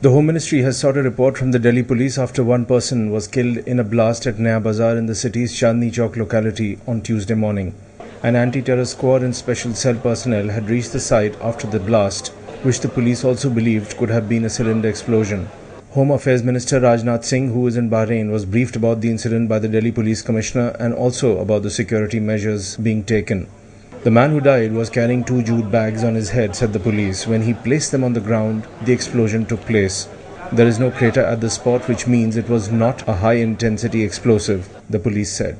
The Home Ministry has sought a report from the Delhi police after one person was killed in a blast at Naya Bazaar in the city's Chandni Chowk locality on Tuesday morning. An anti-terror squad and special cell personnel had reached the site after the blast, which the police also believed could have been a cylinder explosion. Home Affairs Minister Rajnath Singh, who is in Bahrain, was briefed about the incident by the Delhi Police Commissioner and also about the security measures being taken. The man who died was carrying 2 jute bags on his head, said the police. When he placed them on the ground, the explosion took place. There is no crater at the spot, which means it was not a high-intensity explosive, the police said.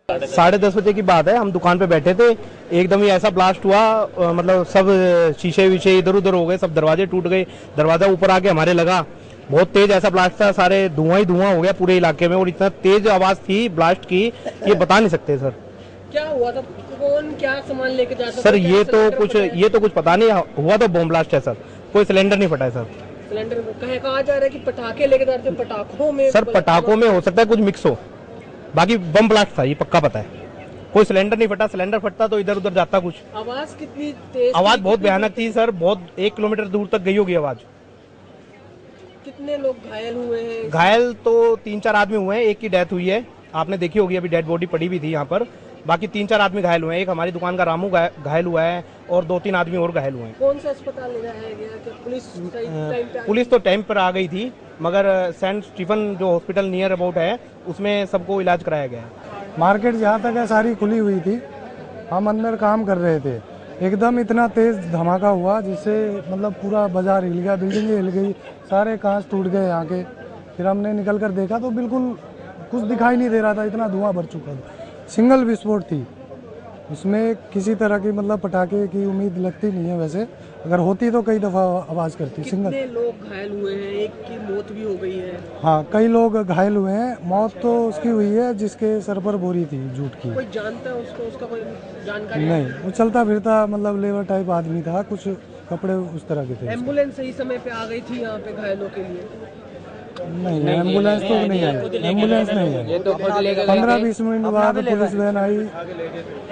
10:30 बजे की बात है, हम दुकान पे बैठे थे, एकदम ही ऐसा ब्लास्ट हुआ, मतलब सब शीशे विशे इधर उधर हो गए, सब दरवाजे टूट गए, दरवाजा ऊपर आके हमारे लगा, बहुत तेज ऐसा ब्लास्ट था, सारे धुआं ही धुआं हो गया पूरे इलाके में, और इतना तेज आवाज थी ब्लास्ट की, ये बता नहीं सकते सर। क्या हुआ था? कौन क्या सामान लेके जाता था? सर ये तो कुछ पता नहीं, हुआ तो बम ब्लास्ट है सर, कोई सिलेंडर नहीं फटा है सर। सिलेंडर कहा जा रहा है कि पटाखे लेके जा रहे थे, पटाखों में सर पटाखों में हो सकता है कुछ मिक्स हो, बाकी बम ब्लास्ट था, ये पक्का पता है। कोई सिलेंडर नहीं फटा, सिलेंडर फटता तो इधर उधर जाता कुछ। आवाज कितनी तेज? आवाज बहुत भयानक थी सर, बहुत 1 किलोमीटर दूर तक गई होगी आवाज। कितने लोग घायल हुए हैं? घायल तो 3-4 आदमी हुए हैं, एक की डेथ हुई है, आपने देखी होगी, अभी डेड बॉडी पड़ी भी थी यहाँ पर। बाकी 3-4 आदमी घायल हुए हैं, एक हमारी दुकान का रामू घायल हुआ है और 2-3 आदमी और घायल हुए हैं। कौन सा अस्पताल ले जाया गया? कि पुलिस तो टाइम पर आ गई थी, मगर सेंट स्टीफन जो हॉस्पिटल नियर अबाउट है उसमें सबको इलाज कराया गया है। मार्केट जहाँ तक है सारी खुली हुई थी, हम अंदर काम कर रहे थे, एकदम इतना तेज धमाका हुआ जिससे मतलब पूरा बाजार हिल गया, बिल्डिंगें हिल गई, सारे कांच टूट गए यहाँ के। फिर हमने निकल कर देखा तो बिल्कुल कुछ दिखाई नहीं दे रहा था, इतना धुआं भर चुका था। सिंगल विस्फोट थी, उसमें किसी तरह की मतलब पटाखे की उम्मीद लगती नहीं है, वैसे अगर होती तो कई दफ़ा आवाज़ करती। सिंगल। कितने लोग घायल हुए हैं? एक की मौत भी हो गई है। हाँ, कई लोग घायल हुए हैं, मौत तो उसकी हुई है जिसके सर पर बोरी थी जूट की। कोई जानता है उसको? उसका कोई जानकारी नहीं, वो चलता फिरता मतलब लेबर टाइप आदमी था, कुछ कपड़े उस तरह के थे। एम्बुलेंस सही समय पे आ गई थी यहाँ पे घायलों के लिए? नहीं, एम्बुलेंस तो नहीं आई, एम्बुलेंस नहीं आई, 15-20 मिनट बाद पुलिस वैन आई।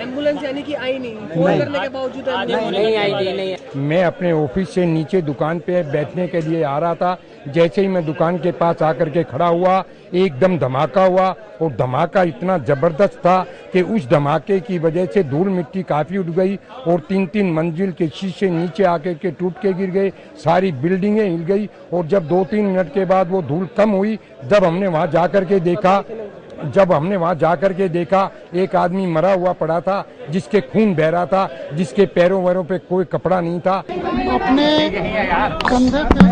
एम्बुलेंस यानी कि आई नहीं? फोन करने के बावजूद नहीं आई। मैं अपने ऑफिस से नीचे दुकान पे बैठने के लिए आ रहा था, जैसे ही मैं दुकान के पास आकर के खड़ा हुआ, एकदम धमाका हुआ, और धमाका इतना जबरदस्त था कि उस धमाके की वजह से धूल मिट्टी काफी उड़ गई और 3-3 मंजिल के शीशे नीचे आकर के टूट के गिर गए, सारी बिल्डिंगें हिल गई। और जब 2-3 मिनट के बाद वो धूल कम हुई, जब हमने वहां जाकर के देखा एक आदमी मरा हुआ पड़ा था, जिसके खून बह रहा था, जिसके पैरों वैरों पे कोई कपड़ा नहीं था। अपने कंधे पे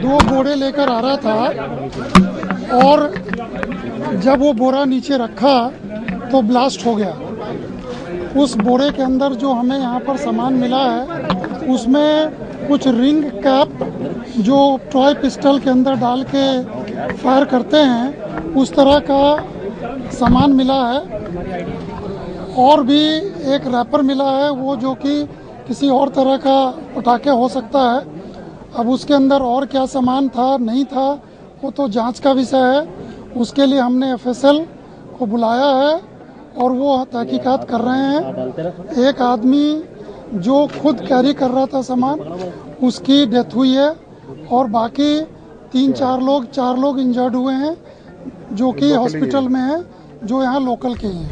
2 बोरे लेकर आ रहा था और जब वो बोरा नीचे रखा तो ब्लास्ट हो गया। उस बोरे के अंदर जो हमें यहाँ पर सामान मिला है उसमें कुछ रिंग कैप जो टॉय पिस्टल के अंदर डाल के फायर करते हैं उस तरह का सामान मिला है, और भी एक रैपर मिला है वो जो कि किसी और तरह का पटाखे हो सकता है। अब उसके अंदर और क्या सामान था नहीं था वो तो जांच का विषय है, उसके लिए हमने FSL को बुलाया है और वो तहकीकात कर रहे हैं। एक आदमी जो खुद कैरी कर रहा था सामान उसकी डेथ हुई है और बाकी 4 लोग इंजर्ड हुए हैं जो कि हॉस्पिटल में हैं, जो यहाँ लोकल के हैं।